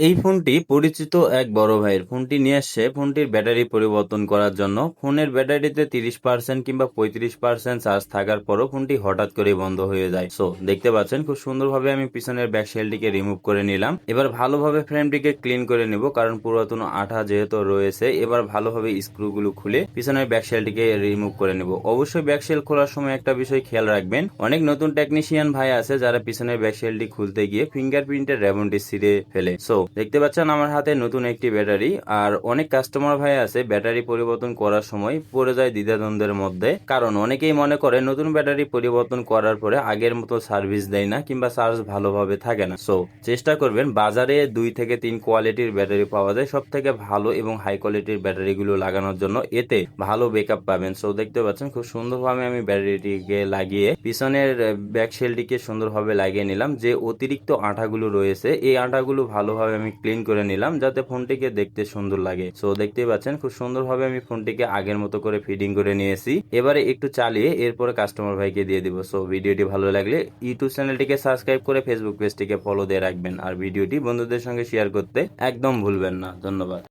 এই ফোনটি পরিচিত এক বড় ভাইয়ের। ফোনটি নিয়ে আসছে ফোনটির ব্যাটারি পরিবর্তন করার জন্য। ফোনের ব্যাটারিতে 30% কিংবা 35% চার্জ থাকার পরও ফোনটি হঠাৎ করে বন্ধ হয়ে যায়। সো দেখতে পাচ্ছেন খুব সুন্দরভাবে আমি পিছনের ব্যাক শেলটিকে রিমুভ করে নিলাম। এবার ভালোভাবে ফ্রেমটিকে ক্লিন করে নিব, কারণ পুরাতন আঠা যেহেতু রয়েছে। এবার ভালোভাবে স্ক্রুগুলো খুলে পিছনের ব্যাক শেলটিকে রিমুভ করে নিব। অবশ্যই ব্যাক শেল খোলার সময় একটা বিষয় খেয়াল রাখবেন, অনেক নতুন টেকনিশিয়ান ভাই আছে যারা পিছনের ব্যাক শেলটি খুলতে গিয়ে ফিঙ্গারপ্রিন্টের রেবনটি ছিঁড়ে ফেলে। সো দেখতে পাচ্ছেন আমার হাতে নতুন একটি ব্যাটারি। আর অনেক কাস্টমার ভাই আছে ব্যাটারি পরিবর্তন করার সময় পড়ে যায় দ্বিধাদ্বন্দ্বের মধ্যে, কারণ অনেকেই মনে করে নতুন ব্যাটারি পরিবর্তন করার পরে আগের মতো সার্ভিস দেয় না কিংবা চার্জ ভালোভাবে থাকে না। সো চেষ্টা করবেন, বাজারে 2 থেকে 3 কোয়ালিটির ব্যাটারি পাওয়া যায়, সব থেকে ভালো এবং হাই কোয়ালিটির ব্যাটারিগুলো লাগানোর জন্য, এতে ভালো ব্যাকআপ পাবেন। সো দেখতে পাচ্ছেন খুব সুন্দরভাবে আমি ব্যাটারিটিকে লাগিয়ে পিছনের ব্যাক শেলটিকে সুন্দরভাবে লাগিয়ে নিলাম। যে অতিরিক্ত আঠাগুলো রয়েছে এই আঠাগুলো ভালোভাবে আমি ক্লিন করে নিলাম, যাতে ফোনটিকে দেখতে সুন্দর লাগে। সো দেখতেই পাচ্ছেন খুব সুন্দরভাবে আমি ফোনটিকে আগের মতো করে ফিটিং করে নিয়েছি। এবারে একটু চালিয়ে এরপরে কাস্টমার ভাইকে দিয়ে দিব। সো ভিডিওটি ভালো লাগলে ইউটিউব চ্যানেলটিকে সাবস্ক্রাইব করে ফেসবুক পেজটিকে ফলো দিয়ে রাখবেন, আর ভিডিওটি বন্ধুদের সঙ্গে শেয়ার করতে একদম ভুলবেন না। ধন্যবাদ।